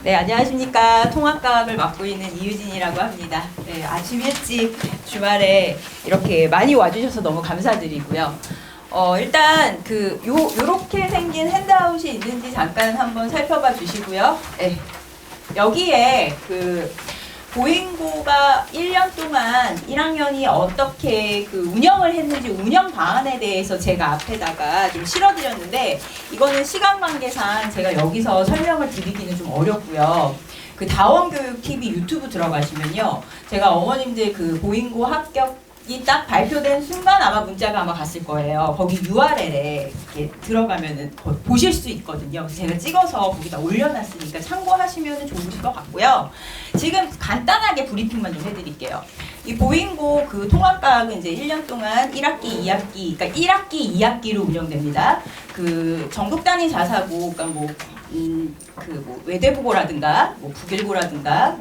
네, 안녕하십니까. 통합과학을 맡고 있는 이유진이라고 합니다. 네, 아침 일찍 주말에 이렇게 많이 와주셔서 너무 감사드리고요. 일단 요렇게 생긴 핸드아웃이 있는지 잠깐 한번 살펴봐 주시고요. 네, 여기에 보잉고가 1년 동안 1학년이 어떻게 운영을 했는지 운영 방안에 대해서 제가 앞에다가 좀 실어드렸는데, 이거는 시간 관계상 제가 여기서 설명을 드리기는 좀 어렵고요. 다원교육TV 유튜브 들어가시면요, 제가 어머님들 보잉고 합격이 딱 발표된 순간 아마 문자가 갔을 거예요. 거기 URL에 이렇게 들어가면은 보실 수 있거든요. 그래서 제가 찍어서 거기다 올려놨으니까 참고하시면 좋으실 것 같고요. 지금 간단하게 브리핑만 좀 해드릴게요. 이 보잉고 통합과학은 이제 1년 동안 1학기, 2학기, 그러니까 1학기, 2학기로 운영됩니다. 전국 단위 자사고, 그러니까 외대부고라든가, 북일고라든가,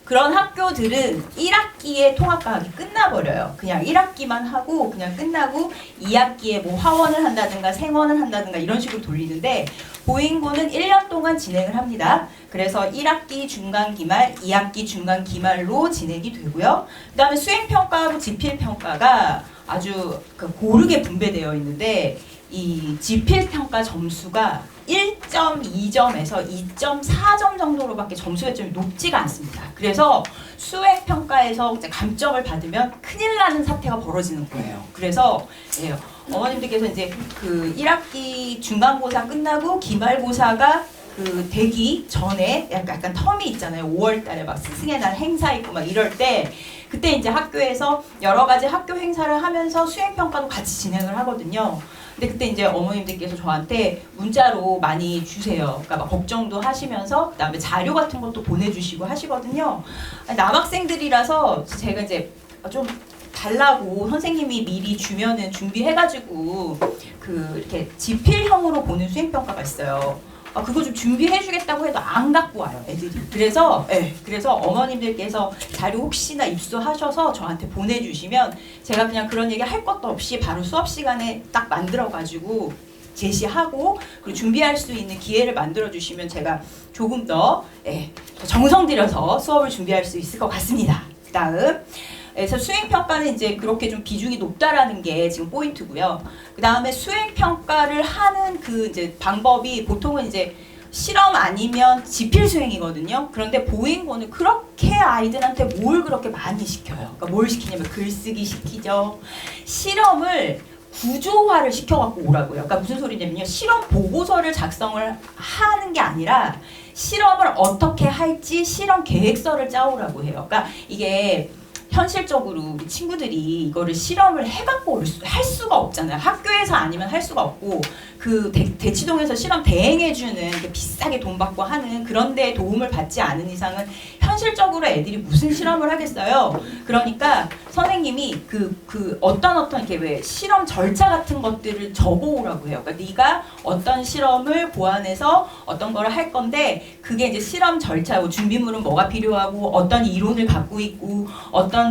그런 학교들은 1학기에 통합과학이 끝나버려요. 그냥 1학기만 하고 그냥 끝나고 2학기에 화원을 한다든가 생원을 한다든가 이런 식으로 돌리는데, 보잉고는 1년 동안 진행을 합니다. 그래서 1학기 중간 기말, 2학기 중간 기말로 진행이 되고요. 그 다음에 수행평가하고 지필평가가 아주 고르게 분배되어 있는데, 이 지필평가 점수가 1.2점에서 2.4점 정도로밖에 점수 배점이 높지가 않습니다. 그래서 수행평가에서 감점을 받으면 큰일 나는 사태가 벌어지는 거예요. 그래서 어머님들께서 이제 1학기 중간고사 끝나고 기말고사가 되기 전에 약간 텀이 있잖아요. 5월달에 스승의 날 행사 있고 이럴 때, 그때 이제 학교에서 여러 가지 학교 행사를 하면서 수행평가도 같이 진행을 하거든요. 근데 그때 이제 어머님들께서 저한테 문자로 많이 주세요. 그러니까 걱정도 하시면서 그다음에 자료 같은 것도 보내주시고 하시거든요. 남학생들이라서 제가 이제 좀 달라고 선생님이 미리 주면은 준비해가지고 이렇게 지필형으로 보는 수행평가가 있어요. 그거 좀 준비해주겠다고 해도 안 갖고 와요, 애들이. 그래서 어머님들께서 자료 혹시나 입수하셔서 저한테 보내주시면 제가 그냥 그런 얘기 할 것도 없이 바로 수업 시간에 딱 만들어가지고 제시하고, 그리고 준비할 수 있는 기회를 만들어주시면 제가 조금 더 정성 들여서 수업을 준비할 수 있을 것 같습니다. 그 다음. 그래서 수행평가는 이제 그렇게 좀 비중이 높다라는 게 지금 포인트고요. 그 다음에 수행평가를 하는 이제 방법이 보통은 이제 실험 아니면 지필 수행이거든요. 그런데 보잉고는 그렇게 아이들한테 뭘 그렇게 많이 시켜요. 그러니까 뭘 시키냐면 글쓰기 시키죠. 실험을 구조화를 시켜갖고 오라고요. 그러니까 무슨 소리냐면요, 실험 보고서를 작성을 하는 게 아니라 실험을 어떻게 할지 실험 계획서를 짜오라고 해요. 그러니까 이게 현실적으로 우리 친구들이 이거를 실험을 해갖고 할 수가 없잖아요. 학교에서 아니면 할 수가 없고, 대치동에서 실험 대행해주는 비싸게 돈 받고 하는 그런 데에 도움을 받지 않은 이상은 현실적으로 애들이 무슨 실험을 하겠어요. 그러니까 선생님이 어떤 이렇게 왜 실험 절차 같은 것들을 적어오라고 해요. 그러니까 네가 어떤 실험을 고안해서 어떤 거를 할 건데, 그게 이제 실험 절차고 준비물은 뭐가 필요하고 어떤 이론을 갖고 있고 어떤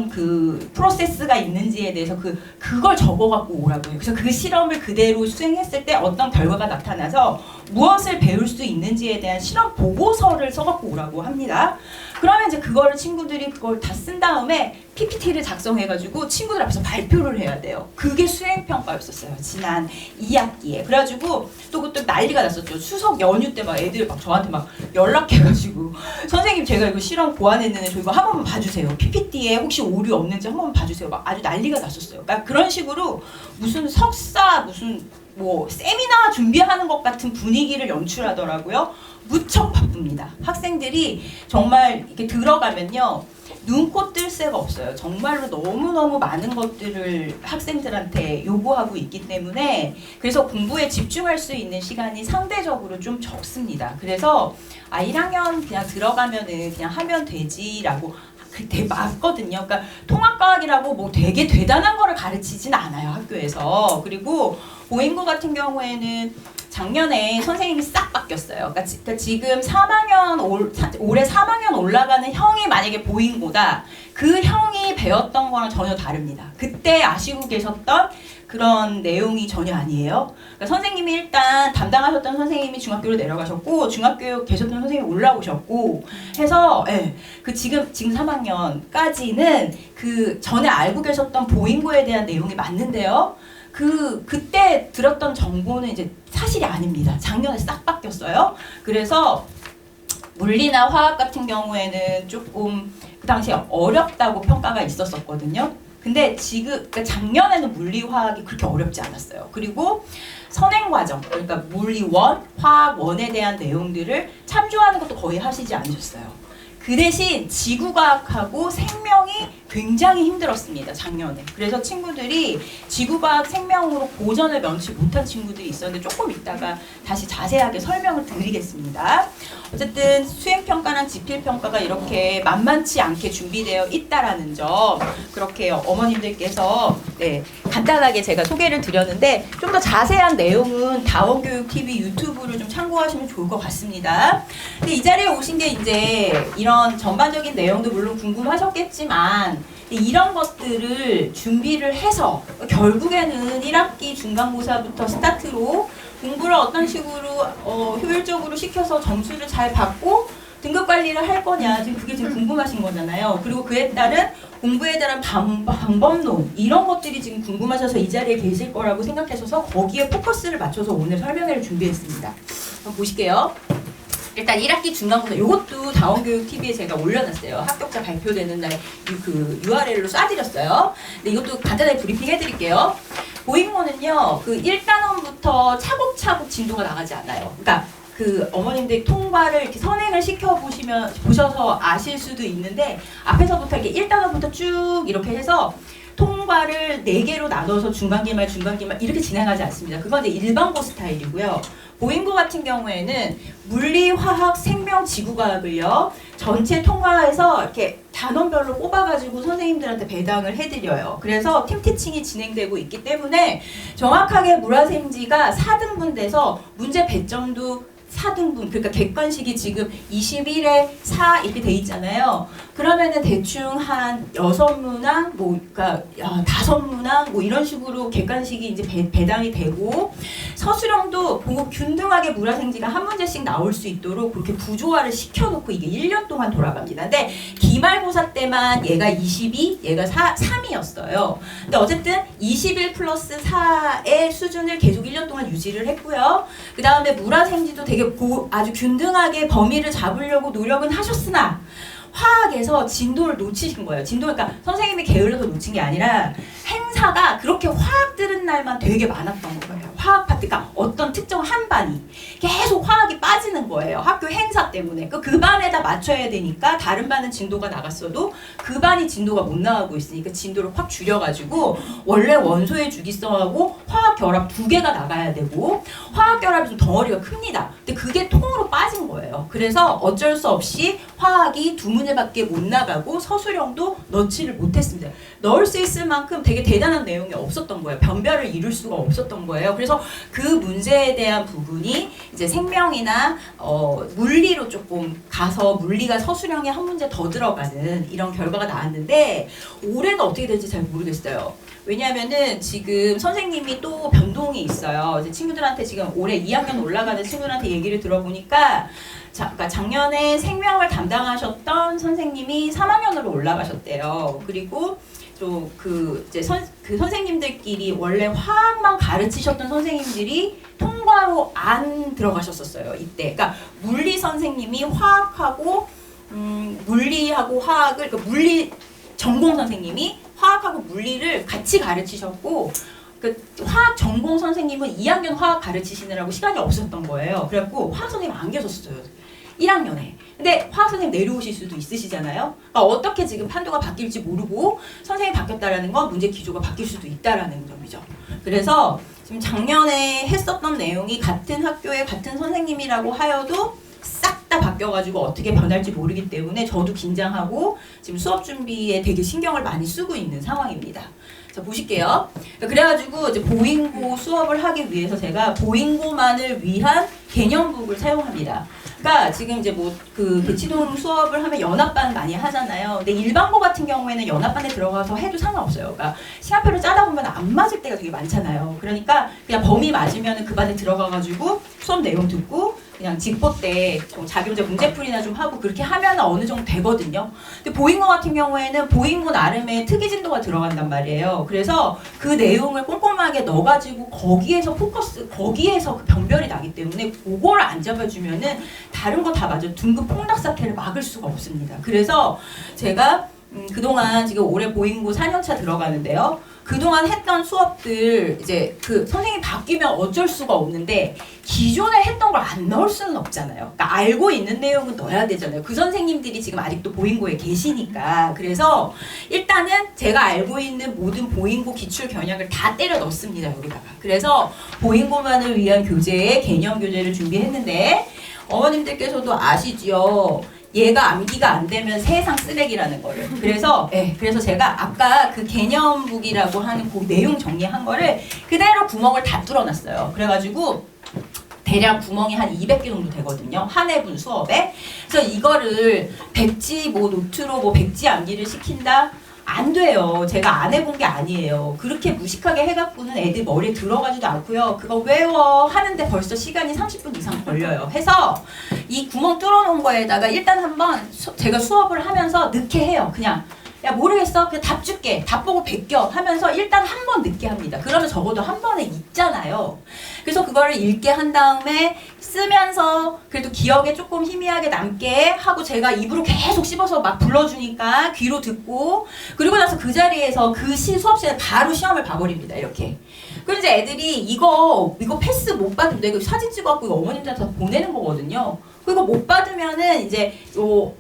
프로세스가 있는지에 대해서 그걸 적어갖고 오라고 해요. 그래서 그 실험을 그대로 수행했을 때 어떤 결과가 나타나서 무엇을 배울 수 있는지에 대한 실험 보고서를 써갖고 오라고 합니다. 그러면 이제 친구들이 그걸 다 쓴 다음에 PPT를 작성해가지고 친구들 앞에서 발표를 해야 돼요. 그게 수행평가였었어요, 지난 2학기에. 그래가지고 또 그때 난리가 났었죠. 추석 연휴 때 애들이 저한테 연락해가지고, 선생님 제가 이거 실험 고안했는데 저 이거 한 번만 봐주세요. PPT에 혹시 오류 없는지 한 번만 봐주세요. 아주 난리가 났었어요. 그러니까 그런 식으로 무슨 석사 무슨 세미나 준비하는 것 같은 분위기를 연출하더라고요. 무척 바쁩니다. 학생들이 정말 이렇게 들어가면요, 눈코 뜰 새가 없어요. 정말로 너무너무 많은 것들을 학생들한테 요구하고 있기 때문에, 그래서 공부에 집중할 수 있는 시간이 상대적으로 좀 적습니다. 그래서 1학년 그냥 들어가면은 그냥 하면 되지라고 맞거든요. 그러니까 통합과학이라고 되게 대단한 거를 가르치진 않아요, 학교에서. 그리고 보잉고 같은 경우에는 작년에 선생님이 싹 바뀌었어요. 그러니까 지금 3학년 올해 3학년 올라가는 형이 만약에 보잉고다, 그 형이 배웠던 거랑 전혀 다릅니다. 그때 아시고 계셨던 그런 내용이 전혀 아니에요. 그러니까 선생님이 일단 담당하셨던 선생님이 중학교로 내려가셨고 중학교 계셨던 선생님이 올라오셨고 해서 예, 그 지금 3학년까지는 그 전에 알고 계셨던 보잉고에 대한 내용이 맞는데요. 그때 들었던 정보는 이제 사실이 아닙니다. 작년에 싹 바뀌었어요. 그래서 물리나 화학 같은 경우에는 조금 그 당시에 어렵다고 평가가 있었었거든요. 근데 지금 그러니까 작년에는 물리 화학이 그렇게 어렵지 않았어요. 그리고 선행 과정 그러니까 물리 1, 화학 1에 대한 내용들을 참조하는 것도 거의 하시지 않으셨어요. 그 대신 지구과학하고 생명이 굉장히 힘들었습니다. 작년에. 그래서 친구들이 지구과학 생명으로 고전을 면치 못한 친구들이 있었는데 조금 이따가 다시 자세하게 설명을 드리겠습니다. 어쨌든 수행평가랑 지필평가가 이렇게 만만치 않게 준비되어 있다라는 점 그렇게 어머님들께서 네, 간단하게 제가 소개를 드렸는데 좀 더 자세한 내용은 다원교육TV 유튜브를 좀 참고하시면 좋을 것 같습니다. 근데 이 자리에 오신 게 이제 이런 전반적인 내용도 물론 궁금하셨겠지만 이런 것들을 준비를 해서 결국에는 1학기 중간고사부터 스타트로 공부를 어떤 식으로 효율적으로 시켜서 점수를 잘 받고 등급 관리를 할 거냐 지금 그게 지금 궁금하신 거잖아요. 그리고 그에 따른 공부에 대한 방법론 이런 것들이 지금 궁금하셔서 이 자리에 계실 거라고 생각하셔서 거기에 포커스를 맞춰서 오늘 설명회를 준비했습니다. 한번 보실게요. 일단 1학기 중간고사 이것도 다원교육TV에 제가 올려놨어요. 합격자 발표되는 날 그 URL로 쏴드렸어요. 근데 이것도 간단하게 브리핑 해드릴게요. 보잉고는요, 그 1단원부터 차곡차곡 진도가 나가지 않아요. 그러니까 그 어머님들 통과를 이렇게 선행을 보셔서 아실 수도 있는데 앞에서부터 이렇게 1단원부터 쭉 이렇게 해서 통과를 4개로 나눠서 중간기말 이렇게 진행하지 않습니다. 그건 이제 일반고 스타일이고요. 보잉고 같은 경우에는 물리, 화학, 생명, 지구과학을요 전체 통과해서 이렇게 단원별로 뽑아가지고 선생님들한테 배당을 해드려요. 그래서 팀티칭이 진행되고 있기 때문에 정확하게 물화생지가 4등분 돼서 문제 배점도 4등분, 그러니까 객관식이 지금 21에 4 이렇게 돼 있잖아요. 그러면은 대충 한 6문항, 그러니까 5문항, 이런 식으로 객관식이 이제 배당이 되고 서술형도 보고 균등하게 물화생지가 한 문제씩 나올 수 있도록 그렇게 구조화를 시켜놓고 이게 1년 동안 돌아갑니다. 근데 기말고사 때만 얘가 22, 얘가 3이었어요. 근데 어쨌든 21 플러스 4의 수준을 계속 1년 동안 유지를 했고요. 그 다음에 물화생지도 되게 아주 균등하게 범위를 잡으려고 노력은 하셨으나 화학에서 진도를 놓치신 거예요. 그러니까 선생님이 게을러서 놓친 게 아니라 행사가 그렇게 화학 들은 날만 되게 많았던 거예요. 화학 파트, 그러니까 어떤 특정 한 반이 계속 화학이 빠지는 거예요. 학교 행사 때문에. 그 반에다 맞춰야 되니까 다른 반은 진도가 나갔어도 그 반이 진도가 못 나가고 있으니까 진도를 확 줄여가지고 원래 원소의 주기성하고 화학 결합 2개가 나가야 되고 화학 결합이 좀 덩어리가 큽니다. 근데 그게 통으로 빠진 거예요. 그래서 어쩔 수 없이 화학이 2문제밖에 못 나가고 서술형도 넣지를 못했습니다. 넣을 수 있을 만큼 되게 대단한 내용이 없었던 거예요. 변별을 이룰 수가 없었던 거예요. 그래서 그 문제에 대한 부분이 이제 생명이나 물리로 조금 가서 물리가 서술형에 한 문제 더 들어가는 이런 결과가 나왔는데 올해는 어떻게 될지 잘 모르겠어요. 왜냐하면은 지금 선생님이 또 변동이 있어요. 이제 친구들한테 지금 올해 2학년 올라가는 친구들한테 얘기를 들어보니까 그러니까 작년에 생명을 담당하셨던 선생님이 3학년으로 올라가셨대요. 그리고 또 그 선생님들끼리 원래 화학만 가르치셨던 선생님들이 통과로 안 들어가셨었어요. 이때. 그러니까 물리 선생님이 화학하고 물리하고 화학을 그러니까 물리 전공 선생님이 화학하고 물리를 같이 가르치셨고 그 화학 전공 선생님은 2학년 화학 가르치시느라고 시간이 없었던 거예요. 그래갖고 화학 선생님 안 계셨어요. 1학년에. 근데 화학 선생님 내려오실 수도 있으시잖아요. 그러니까 어떻게 지금 판도가 바뀔지 모르고 선생님이 바뀌었다라는 건 문제 기조가 바뀔 수도 있다라는 점이죠. 그래서 지금 작년에 했었던 내용이 같은 학교에 같은 선생님이라고 하여도 싹 다 바뀌어가지고 어떻게 변할지 모르기 때문에 저도 긴장하고 지금 수업 준비에 되게 신경을 많이 쓰고 있는 상황입니다. 자, 보실게요. 그래가지고 이제 보잉고 수업을 하기 위해서 제가 보잉고만을 위한 개념북을 사용합니다. 그러니까 지금 이제 뭐 그 대치동 수업을 하면 연합반 많이 하잖아요. 근데 일반고 같은 경우에는 연합반에 들어가서 해도 상관없어요. 그러니까 시간표를 짜다 보면 안 맞을 때가 되게 많잖아요. 그러니까 그냥 범위 맞으면 그 반에 들어가가지고 수업 내용 듣고 그냥 직보 때 자기 혼자 문제풀이나 좀 하고 그렇게 하면 어느 정도 되거든요. 근데 보잉고 같은 경우에는 보잉고 나름의 특이 진도가 들어간단 말이에요. 그래서 그 내용을 꼼꼼하게 넣어가지고 거기에서 거기에서 그 변별이 나기 때문에 그거를 안 잡아주면은 다른 거 다 맞아 등급 폭락 사태를 막을 수가 없습니다. 그래서 제가 그동안 지금 올해 보잉고 4년차 들어가는데요. 그동안 했던 수업들 이제 그 선생님이 바뀌면 어쩔 수가 없는데 기존에 했던 걸 안 넣을 수는 없잖아요. 그러니까 알고 있는 내용은 넣어야 되잖아요. 그 선생님들이 지금 아직도 보잉고에 계시니까. 그래서 일단은 제가 알고 있는 모든 보잉고 기출 겨냥을 다 때려 넣습니다. 여기다가. 그래서 보잉고만을 위한 교재에 개념 교재를 준비했는데 어머님들께서도 아시지요. 얘가 암기가 안 되면 세상 쓰레기라는 거를. 그래서 그래서 제가 아까 그 개념북이라고 하는 그 내용 정리한 거를 그대로 구멍을 다 뚫어놨어요. 그래가지고 대략 구멍이 한 200개 정도 되거든요. 한 해분 수업에. 그래서 이거를 백지 뭐 노트로 뭐 백지 암기를 시킨다? 안 돼요. 제가 안 해본 게 아니에요. 그렇게 무식하게 해갖고는 애들 머리에 들어가지도 않고요. 그거 외워 하는데 벌써 시간이 30분 이상 걸려요. 해서 이 구멍 뚫어놓은 거에다가 일단 한번 제가 수업을 하면서 넣게 해요. 그냥 야 모르겠어. 그냥 답 줄게. 답 보고 베껴 하면서 일단 한 번 넣게 합니다. 그러면 적어도 한 번에 읽잖아요. 그래서 그거를 읽게 한 다음에 쓰면서 그래도 기억에 조금 희미하게 남게 하고 제가 입으로 계속 씹어서 막 불러주니까 귀로 듣고 그리고 나서 그 자리에서 그 수업 시간에 바로 시험을 봐버립니다. 이렇게. 그럼 이제 애들이 이거 패스 못 받으면 내가 사진 찍어갖고 어머님들한테 보내는 거거든요. 그거 못 받으면은 이제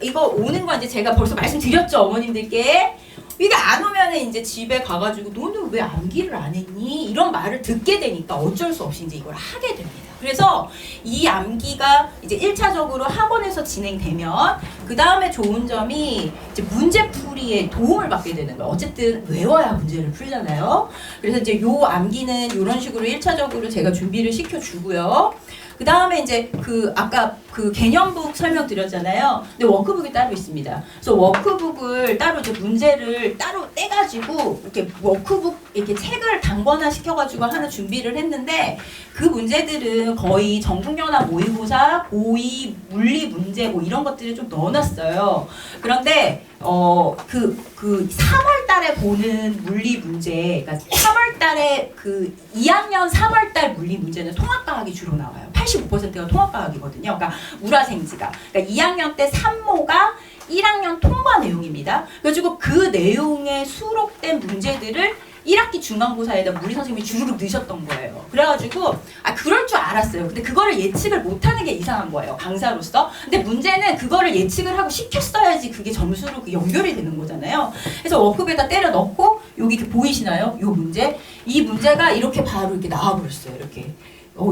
이거 오는 거 이제 제가 벌써 말씀드렸죠. 어머님들께. 이게 안 오면은 이제 집에 가가지고 너는 왜 암기를 안 했니? 이런 말을 듣게 되니까 어쩔 수 없이 이제 이걸 하게 됩니다. 그래서 이 암기가 이제 1차적으로 학원에서 진행되면 그 다음에 좋은 점이 이제 문제풀이에 도움을 받게 되는 거예요. 어쨌든 외워야 문제를 풀잖아요. 그래서 이제 요 암기는 이런 식으로 1차적으로 제가 준비를 시켜주고요. 그 다음에 이제 그 아까 그 개념북 설명드렸잖아요. 근데 워크북이 따로 있습니다. 그래서 워크북을 따로 이제 문제를 따로 떼가지고 이렇게 워크북 이렇게 책을 단권화 시켜가지고 하나 준비를 했는데 그 문제들은 거의 전국연합 모의고사, 고2 물리 문제 뭐 이런 것들을 좀 넣어놨어요. 그런데 그 3월 달에 보는 물리 문제, 그러니까 3월 달에 그 2학년 3월 달 물리 문제는 통합과학이 주로 나와요. 85%가 통합과학이거든요. 그러니까 우라생지가. 그러니까 2학년 때 산모가 1학년 통과 내용입니다. 그래가지고 그 내용에 수록된 문제들을 1학기 중간고사에다 물리 선생님이 주르륵 넣으셨던 거예요. 그래가지고 그럴 줄 알았어요. 근데 그거를 예측을 못하는 게 이상한 거예요. 강사로서. 근데 문제는 그거를 예측을 하고 시켰어야지 그게 점수로 연결이 되는 거잖아요. 그래서 워크북에다 때려 넣고 여기 이렇게 보이시나요? 요 문제. 이 문제가 이렇게 바로 이렇게 나와버렸어요. 이렇게.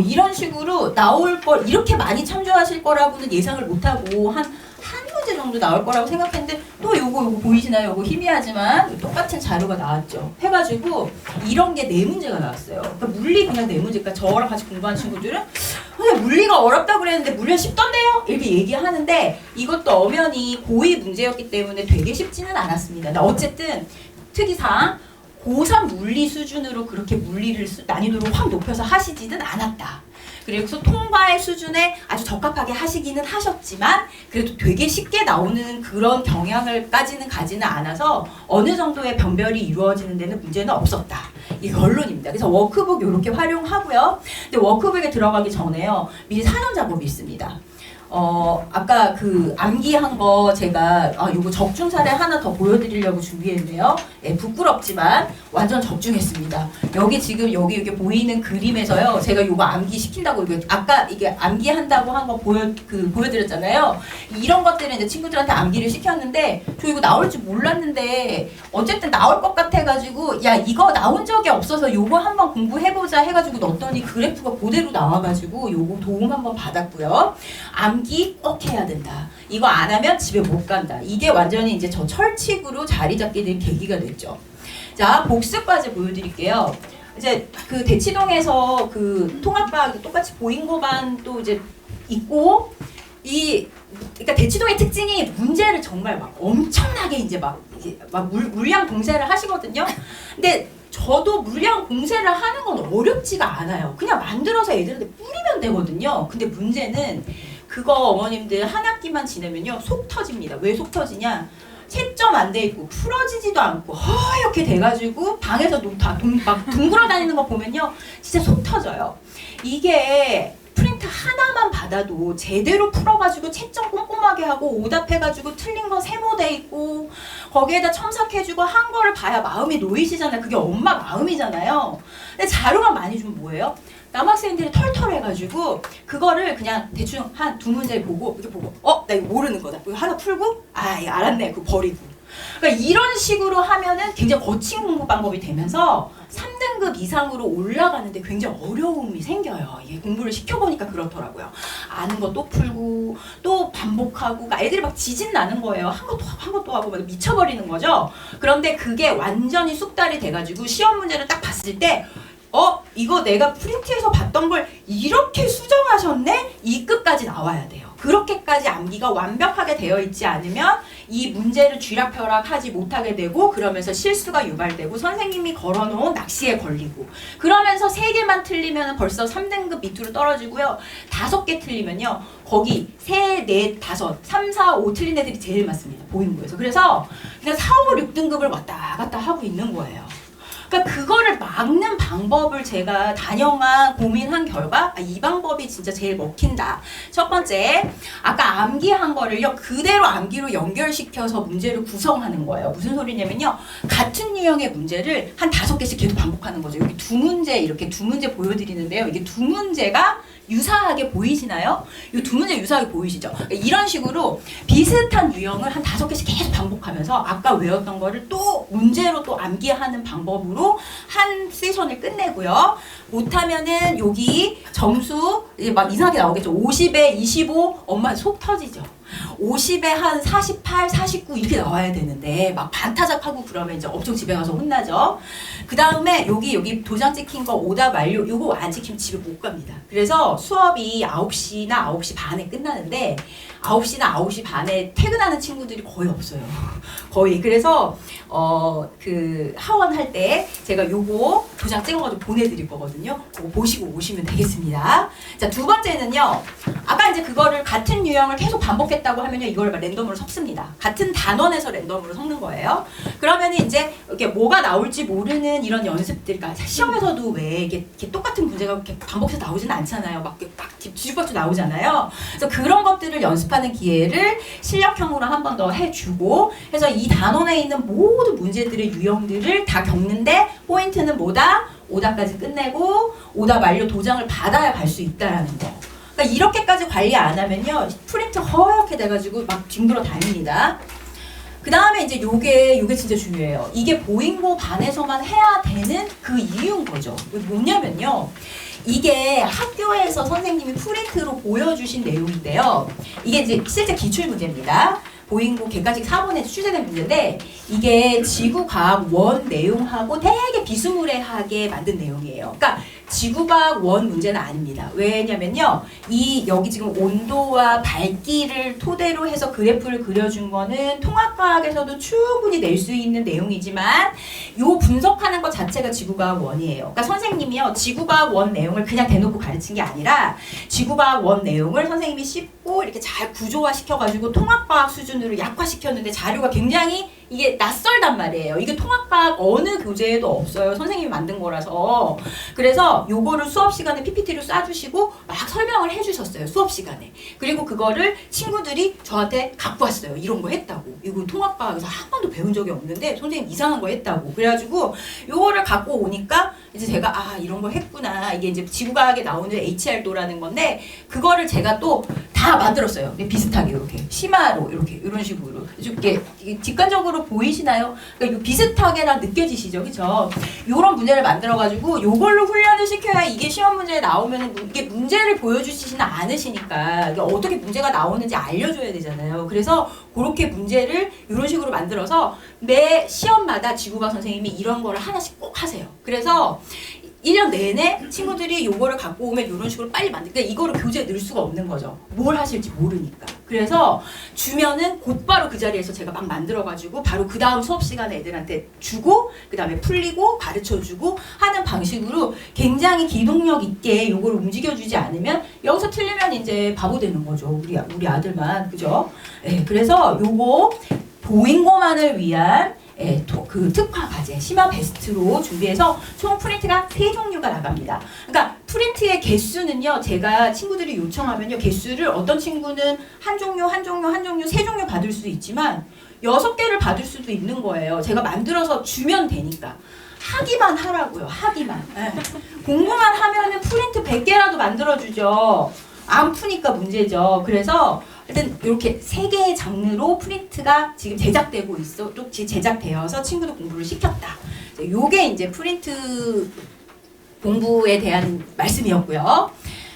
이런 식으로 나올 걸 이렇게 많이 참조하실 거라고는 예상을 못하고 한 문제 정도 나올 거라고 생각했는데 또 요거 보이시나요? 요거 희미하지만 똑같은 자료가 나왔죠. 해가지고 이런 게 4문제가 나왔어요. 그러니까 물리 그냥 4문제. 그러니까 저랑 같이 공부한 친구들은 그냥 물리가 어렵다고 그랬는데 물리가 쉽던데요? 이렇게 얘기하는데 이것도 엄연히 고2 문제였기 때문에 되게 쉽지는 않았습니다. 어쨌든 특이사항 고3 물리 수준으로 그렇게 물리를 난이도를 확 높여서 하시지는 않았다. 그래서 통과의 수준에 아주 적합하게 하시기는 하셨지만 그래도 되게 쉽게 나오는 그런 경향을까지는 가지는 않아서 어느 정도의 변별이 이루어지는 데는 문제는 없었다. 이게 결론입니다. 그래서 워크북 이렇게 활용하고요. 근데 워크북에 들어가기 전에요. 미리 사전 작업이 있습니다. 아까 그 암기한 거 제가 요거 적중 사례 하나 더 보여드리려고 준비했는데요. 예, 부끄럽지만 완전 적중했습니다. 여기 지금 여기 이렇게 보이는 그림에서요. 제가 요거 암기 시킨다고 아까 이게 암기한다고 한 거 보여드렸잖아요. 이런 것들은 이제 친구들한테 암기를 시켰는데 저 이거 나올 줄 몰랐는데 어쨌든 나올 것 같아가지고 야 이거 나온 적이 없어서 요거 한번 공부해보자 해가지고 넣었더니 그래프가 그대로 나와가지고 요거 도움 한번 받았고요. 암기 꼭 해야 된다. 이거 안 하면 집에 못 간다. 이게 완전히 이제 저 철칙으로 자리 잡게 된 계기가 됐죠. 자, 복습 과제 보여드릴게요. 이제 그 대치동에서 그 통합과학 똑같이 보잉고반 또 이제 있고 그러니까 대치동의 특징이 문제를 정말 막 엄청나게 이제 막 물량 공세를 하시거든요. 근데 저도 물량 공세를 하는 건 어렵지가 않아요. 그냥 만들어서 애들한테 뿌리면 되거든요. 근데 문제는 그거 어머님들 한 학기만 지내면요 속 터집니다. 왜 속 터지냐? 채점 안 돼 있고 풀어지지도 않고 허옇게 돼가지고 방에서 막 둥그러 다니는 거 보면요 진짜 속 터져요. 이게 프린트 하나만 받아도 제대로 풀어가지고 채점 꼼꼼하게 하고 오답해가지고 틀린 거 세모돼 있고 거기에다 첨삭해주고 한 거를 봐야 마음이 놓이시잖아요. 그게 엄마 마음이잖아요. 근데 자료만 많이 주면 뭐예요? 남학생들이 털털해가지고 그거를 그냥 대충 한 두 문제 보고 이렇게 보고 나 이거 모르는 거다. 이거 하나 풀고 이거 알았네. 그거 버리고. 그러니까 이런 식으로 하면은 굉장히 거친 공부 방법이 되면서 3등급 이상으로 올라가는데 굉장히 어려움이 생겨요. 이게 공부를 시켜보니까 그렇더라고요. 아는 거 또 풀고 또 반복하고 그러니까 애들이 막 지진 나는 거예요. 한 것도 하고 막 미쳐버리는 거죠. 그런데 그게 완전히 숙달이 돼가지고 시험 문제를 딱 봤을 때 이거 내가 프린트에서 봤던 걸 이렇게 수정하셨네? 이 급까지 나와야 돼요. 그렇게까지 암기가 완벽하게 되어 있지 않으면 이 문제를 쥐락펴락하지 못하게 되고 그러면서 실수가 유발되고 선생님이 걸어놓은 낚시에 걸리고 그러면서 3개만 틀리면 벌써 3등급 밑으로 떨어지고요. 5개 틀리면요. 거기 3, 4, 5, 3, 4, 5 틀린 애들이 제일 많습니다. 보잉고에서. 그래서 그냥 4, 5, 6등급을 왔다 갔다 하고 있는 거예요. 그러니까 그거를 막는 방법을 제가 단영한 고민한 결과 이 방법이 진짜 제일 먹힌다. 첫 번째, 아까 암기한 거를요 그대로 암기로 연결시켜서 문제를 구성하는 거예요. 무슨 소리냐면요, 같은 유형의 문제를 한 5개씩 계속 반복하는 거죠. 여기 이렇게 두 문제 보여드리는데요. 이게 두 문제가 유사하게 보이시나요? 이 두 문제 유사하게 보이시죠? 이런 식으로 비슷한 유형을 한 5개씩 계속 반복하면서 아까 외웠던 거를 또 문제로 또 암기하는 방법으로 한 세션을 끝내고요. 못하면은 여기 점수 막 이상하게 나오겠죠. 50에 25 엄마 속 터지죠. 50에 한 48, 49 이렇게 나와야 되는데 막 반타작하고 그러면 이제 업종 집에 가서 혼나죠. 그 다음에 여기 도장 찍힌 거 오답 완료 요거 안 찍히면 집에 못 갑니다. 그래서 수업이 9시나 9시 반에 끝나는데 9시나 9시 반에 퇴근하는 친구들이 거의 없어요. 거의. 그래서 그 하원할 때 제가 요거 도장 찍어가지고 보내드릴 거거든요. 그거 보시고 오시면 되겠습니다. 자, 두 번째는요. 아까 이제 그거를 같은 유형을 계속 반복했다고 하면요. 이걸 랜덤으로 섞습니다. 같은 단원에서 랜덤으로 섞는 거예요. 그러면 이제 이렇게 뭐가 나올지 모르는 이런 연습들, 그러니까 시험에서도 왜 이게 똑같은 문제가 이렇게 반복해서 나오지는 않잖아요. 막 뒤죽박죽 나오잖아요. 그래서 그런 것들을 연습하는 기회를 실력형으로 한 번 더 해주고 해서 이 단원에 있는 모든 문제들의 유형들을 다 겪는데 포인트는 뭐다? 오답까지 끝내고 오답 완료 도장을 받아야 갈 수 있다라는 거. 그러니까 이렇게까지 관리 안 하면요 프린트 허옇게 돼가지고 막 뒹굴어 다닙니다. 그 다음에 이제 요게 진짜 중요해요. 이게 보잉고 반에서만 해야 되는 그 이유인 거죠. 뭐냐면요. 이게 학교에서 선생님이 프린트로 보여주신 내용인데요. 이게 이제 실제 기출문제입니다. 보잉고 객관식 4번에 출제된 문제인데 이게 지구과학 원 내용하고 되게 비스무리하게 만든 내용이에요. 그러니까 지구과학 원 문제는 아닙니다. 왜냐면요. 여기 지금 온도와 밝기를 토대로 해서 그래프를 그려준 거는 통합과학에서도 충분히 낼 수 있는 내용이지만 요 분석하는 것 자체가 지구과학 원이에요. 그러니까 선생님이요. 지구과학 원 내용을 그냥 대놓고 가르친 게 아니라 지구과학 원 내용을 선생님이 씹고 이렇게 잘 구조화 시켜가지고 통합과학 수준으로 약화시켰는데 자료가 굉장히 이게 낯설단 말이에요. 이게 통합과학 어느 교재에도 없어요. 선생님이 만든 거라서. 그래서 요거를 수업 시간에 PPT로 쏴주시고 막 설명을 해주셨어요. 수업 시간에. 그리고 그거를 친구들이 저한테 갖고 왔어요. 이런 거 했다고. 이거 통합과학에서 한 번도 배운 적이 없는데 선생님 이상한 거 했다고. 그래가지고 요거를 갖고 오니까 이제 제가 이런 거 했구나. 이게 이제 지구과학에 나오는 HR도라는 건데 그거를 제가 또 다 만들었어요. 비슷하게 이렇게 심화로 이렇게 이런 식으로 이렇게 직관적으로 식으로 보이시나요? 그러니까 비슷하게랑 느껴지시죠, 그렇죠? 이런 문제를 만들어가지고 요걸로 훈련을 시켜야 이게 시험 문제에 나오면 이게 문제를 보여주시지는 않으시니까 이게 어떻게 문제가 나오는지 알려줘야 되잖아요. 그래서 그렇게 문제를 이런 식으로 만들어서 매 시험마다 지구과학 선생님이 이런 거를 하나씩 꼭 하세요. 그래서 1년 내내 친구들이 요거를 갖고 오면 이런 식으로 빨리 만들니까 이거를 교재에 넣을 수가 없는 거죠. 뭘 하실지 모르니까. 그래서 주면은 곧바로 그 자리에서 제가 막 만들어가지고 바로 그 다음 수업 시간에 애들한테 주고 그 다음에 풀리고 가르쳐주고 하는 방식으로 굉장히 기동력 있게 요거를 움직여주지 않으면 여기서 틀리면 이제 바보 되는 거죠. 우리 아들만. 그죠? 네, 그래서 요거 보잉고만을 위한 그 특화 과제 심화 베스트로 준비해서 총 프린트가 3종류가 나갑니다. 그러니까 프린트의 개수는요, 제가 친구들이 요청하면요, 개수를 어떤 친구는 한 종류, 3종류 받을 수 있지만 6개를 받을 수도 있는 거예요. 제가 만들어서 주면 되니까. 하기만 하라고요. 하기만. 네. 공부만 하면은 프린트 100개라도 만들어주죠. 안 푸니까 문제죠. 그래서 일단 이렇게 3개의 장르로 프린트가 지금 제작되고 있어. 또 제작되어서 친구들 공부를 시켰다. 요게 이제 프린트 공부에 대한 말씀이었고요.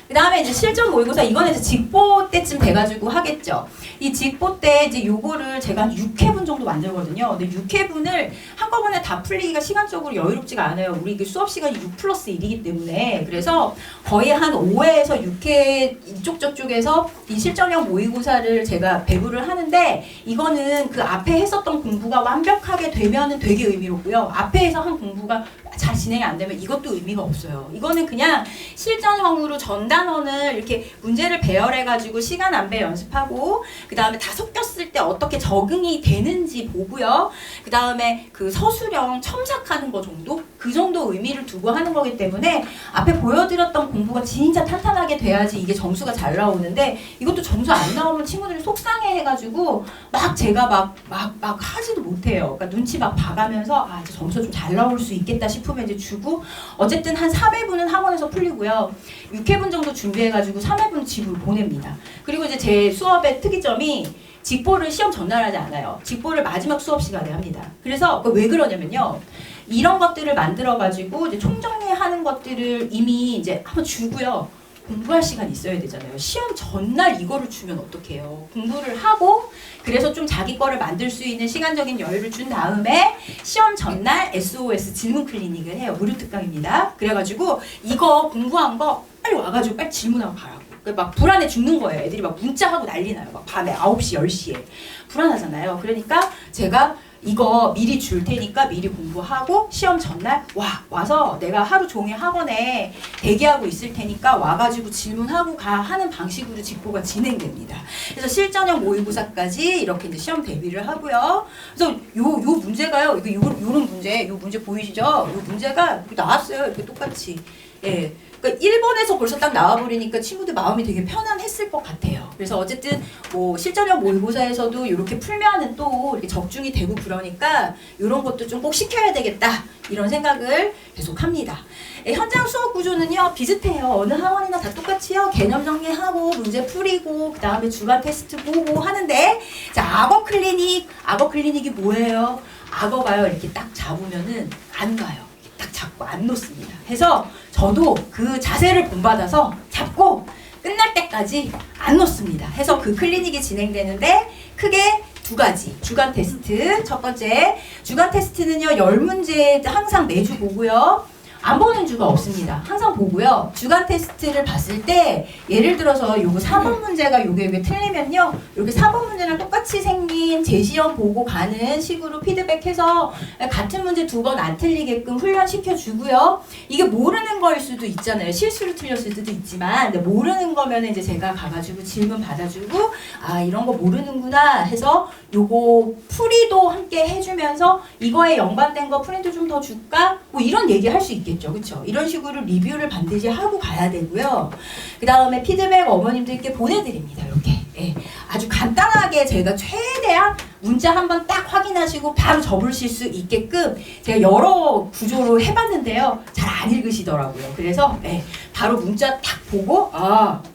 그 다음에 이제 실전 모의고사 이거는 이제 직보 때쯤 돼가지고 하겠죠. 이 직보 때 이제 요거를 제가 한 6회분 정도 만들거든요. 근데 6회분을 한꺼번에 다 풀리기가 시간적으로 여유롭지가 않아요. 우리 그 수업 시간이 6+1이기 때문에. 그래서 거의 한 5회에서 6회 이쪽 저쪽에서 이 실전형 모의고사를 제가 배부를 하는데 이거는 그 앞에 했었던 공부가 완벽하게 되면은 되게 의미롭고요. 앞에서 한 공부가 잘 진행이 안 되면 이것도 의미가 없어요. 이거는 그냥 실전형으로 전단원을 이렇게 문제를 배열해가지고 시간 안배 연습하고 그 다음에 다 섞였을 때 어떻게 적응이 되는지 보고요. 그 다음에 그 서술형 첨삭하는 거 정도? 그 정도 의미를 두고 하는 거기 때문에 앞에 보여드렸던 공부가 진짜 탄탄하게 돼야지 이게 점수가 잘 나오는데 이것도 점수 안 나오면 친구들이 속상해 해가지고 막 제가 막 하지도 못해요. 그러니까 눈치 막 봐가면서 아, 이제 점수 좀 잘 나올 수 있겠다 싶으면 이제 주고 어쨌든 한 3회분은 학원에서 풀리고요. 6회분 정도 준비해가지고 3회분 집으로 보냅니다. 그리고 이제 제 수업의 특이점이 직보를 시험 전날 하지 않아요. 직보를 마지막 수업 시간에 합니다. 그래서 왜 그러냐면요. 이런 것들을 만들어가지고 이제 총정리하는 것들을 이미 이제 한번 주고요. 공부할 시간이 있어야 되잖아요. 시험 전날 이거를 주면 어떡해요. 공부를 하고 그래서 좀 자기 거를 만들 수 있는 시간적인 여유를 준 다음에 시험 전날 SOS 질문 클리닉을 해요. 무료 특강입니다. 그래가지고 이거 공부한 거 빨리 와가지고 빨리 질문하고 가라고. 막 불안해 죽는 거예요. 애들이 막 문자하고 난리 나요. 막 밤에 9시, 10시에. 불안하잖아요. 그러니까 제가 이거 미리 줄 테니까 미리 공부하고 시험 전날 와서 내가 하루 종일 학원에 대기하고 있을 테니까 와가지고 질문하고 가 하는 방식으로 직보가 진행됩니다. 그래서 실전형 모의고사까지 이렇게 이제 시험 대비를 하고요. 그래서 요 문제가요. 요런 문제, 요 문제 보이시죠? 요 문제가 이렇게 나왔어요. 이렇게 똑같이. 예. 그러니까 1번에서 벌써 딱 나와버리니까 친구들 마음이 되게 편안했을 것 같아요. 그래서 어쨌든 뭐 실전형 모의고사에서도 이렇게 풀면은 또 이렇게 적중이 되고 그러니까 이런 것도 좀 꼭 시켜야 되겠다 이런 생각을 계속 합니다. 현장 수업 구조는요 비슷해요. 어느 학원이나 다 똑같이요. 개념 정리하고 문제 풀이고 그 다음에 주간 테스트 보고 하는데 자 악어 클리닉이 뭐예요? 악어가요 이렇게 딱 잡으면은 안 가요. 딱 잡고 안 놓습니다. 해서 저도 그 자세를 본받아서 잡고 끝날 때까지 안 놓습니다. 해서 그 클리닉이 진행되는데 크게 2가지 주간 테스트. 첫 번째 주간 테스트는요 10문제 항상 매주 보고요. 안 보는 주가 없습니다. 항상 보고요. 주간 테스트를 봤을 때 예를 들어서 요거 4번 문제가 요게 틀리면요. 이렇게 4번 문제랑 똑같이 생긴 제시험 보고 가는 식으로 피드백해서 같은 문제 2번 안 틀리게끔 훈련시켜주고요. 이게 모르는 거일 수도 있잖아요. 실수로 틀렸을 수도 있지만 근데 모르는 거면 이제 제가 가가지고 질문 받아주고 아 이런 거 모르는구나 해서 요거 풀이도 함께 해주면서 이거에 연관된 거 프린트 좀 더 줄까? 뭐 이런 얘기 할 수 있겠죠. 그렇죠? 이런 식으로 리뷰를 반드시 하고 가야 되고요. 그 다음에 피드백 어머님들께 보내드립니다. 이렇게 예, 아주 간단하게 제가 최대한 문자 한번 딱 확인하시고 바로 접으실 수 있게끔 제가 여러 구조로 해봤는데요. 잘 안 읽으시더라고요. 그래서 예, 바로 문자 딱 보고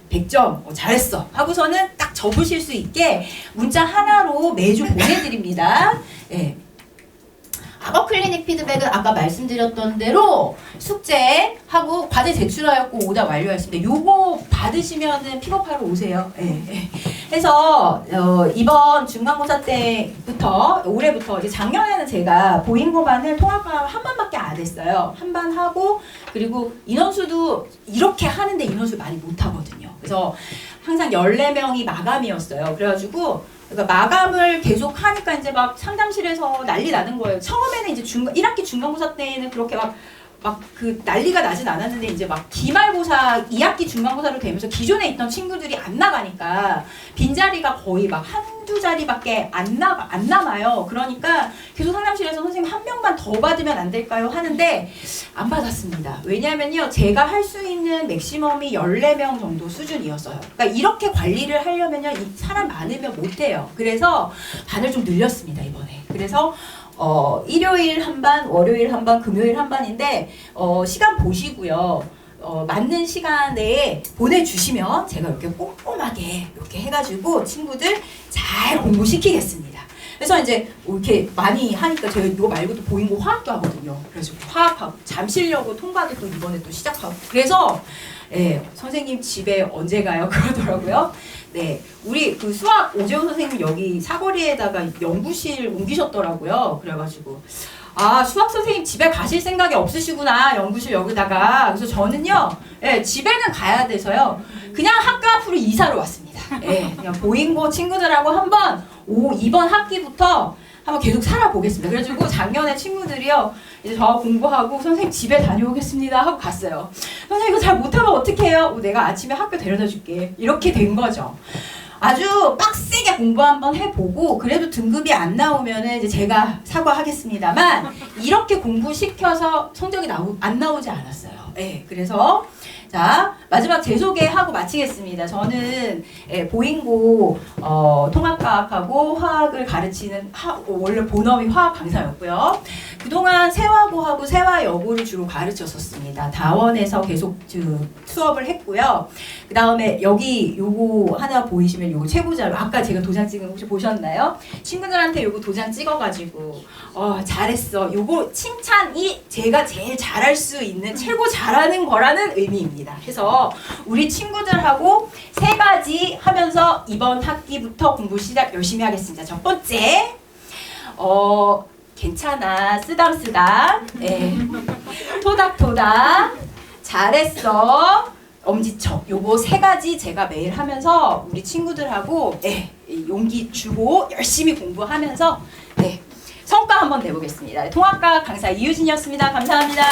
100점 잘했어 하고서는 딱 접으실 수 있게 문자 하나로 매주 보내드립니다. 예. 악어 클리닉 피드백은 아까 말씀드렸던 대로 숙제하고 과제 제출하였고 오답 완료했습니다. 요거 받으시면은 픽업하러 오세요. 예, 예. 해서 이번 중간고사 때부터 올해부터 이제 작년에는 제가 보잉고반을 통합과 한 번밖에 안 했어요. 한 번 하고 그리고 인원수도 이렇게 하는데 인원수 많이 못 하거든요. 그래서 항상 14명이 마감이었어요. 그래가지고 그러니까 마감을 계속 하니까 이제 막 상담실에서 난리 나는 거예요. 처음에는 이제 1학기 중간고사 때는 그렇게 막 그 난리가 나진 않았는데 이제 막 기말고사 2학기 중간고사로 되면서 기존에 있던 친구들이 안 나가니까 빈자리가 거의 막 한두 자리밖에 안 남아요. 그러니까 계속 상담실에서 선생님 한 명만 더 받으면 안 될까요? 하는데 안 받았습니다. 왜냐면요. 제가 할 수 있는 맥시멈이 14명 정도 수준이었어요. 그러니까 이렇게 관리를 하려면요. 사람 많으면 못 해요. 그래서 반을 좀 늘렸습니다, 이번에. 그래서 일요일 한 반, 월요일 한 반, 금요일 한 반인데 시간 보시고요. 맞는 시간 내에 보내주시면 제가 이렇게 꼼꼼하게 이렇게 해가지고 친구들 잘 공부시키겠습니다. 그래서 이제 이렇게 많이 하니까 제가 이거 말고도 보잉고 화학도 하거든요. 그래서 화학하고 잠실려고 통과도 또 이번에 또 시작하고 그래서 예, 선생님 집에 언제 가요? 그러더라고요. 네, 우리 그 수학 오재훈 선생님 여기 사거리에다가 연구실 옮기셨더라고요. 그래가지고 아 수학 선생님 집에 가실 생각이 없으시구나 연구실 여기다가. 그래서 저는요, 예, 집에는 가야 돼서요. 그냥 학교 앞으로 이사를 왔습니다. 예, 그냥 보잉고 친구들하고 한번 이번 학기부터 한번 계속 살아보겠습니다. 그래가지고 작년에 친구들이요 이제 저 공부하고 선생님 집에 다녀오겠습니다 하고 갔어요. 선생님 이거 잘 못하면 어떡해요? 내가 아침에 학교 데려다 줄게. 이렇게 된 거죠. 아주 빡세게 공부 한번 해보고 그래도 등급이 안 나오면은 이제 제가 사과하겠습니다만 이렇게 공부시켜서 성적이 안 나오지 않았어요. 네, 그래서 자 마지막 제 소개하고 마치겠습니다. 저는 보잉고 통합과학하고 화학을 가르치는 원래 본업이 화학 강사였고요. 그동안 세화고하고 세화여고를 주로 가르쳤었습니다. 다원에서 계속 수업을 했고요. 그 다음에 여기 요거 하나 보이시면 요거 최고자료 아까 제가 도장 찍은 거 혹시 보셨나요? 친구들한테 요거 도장 찍어가지고 잘했어. 요거 칭찬이 제가 제일 잘할 수 있는 최고 잘하는 거라는 의미입니다. 그래서 우리 친구들하고 3가지 하면서 이번 학기부터 공부 시작 열심히 하겠습니다. 첫 번째 괜찮아 쓰담쓰담 토닥토닥 잘했어 엄지척 요거 3가지 제가 매일 하면서 우리 친구들하고 용기 주고 열심히 공부하면서 성과 한번 내보겠습니다. 통합과학 강사 이유진이었습니다. 감사합니다.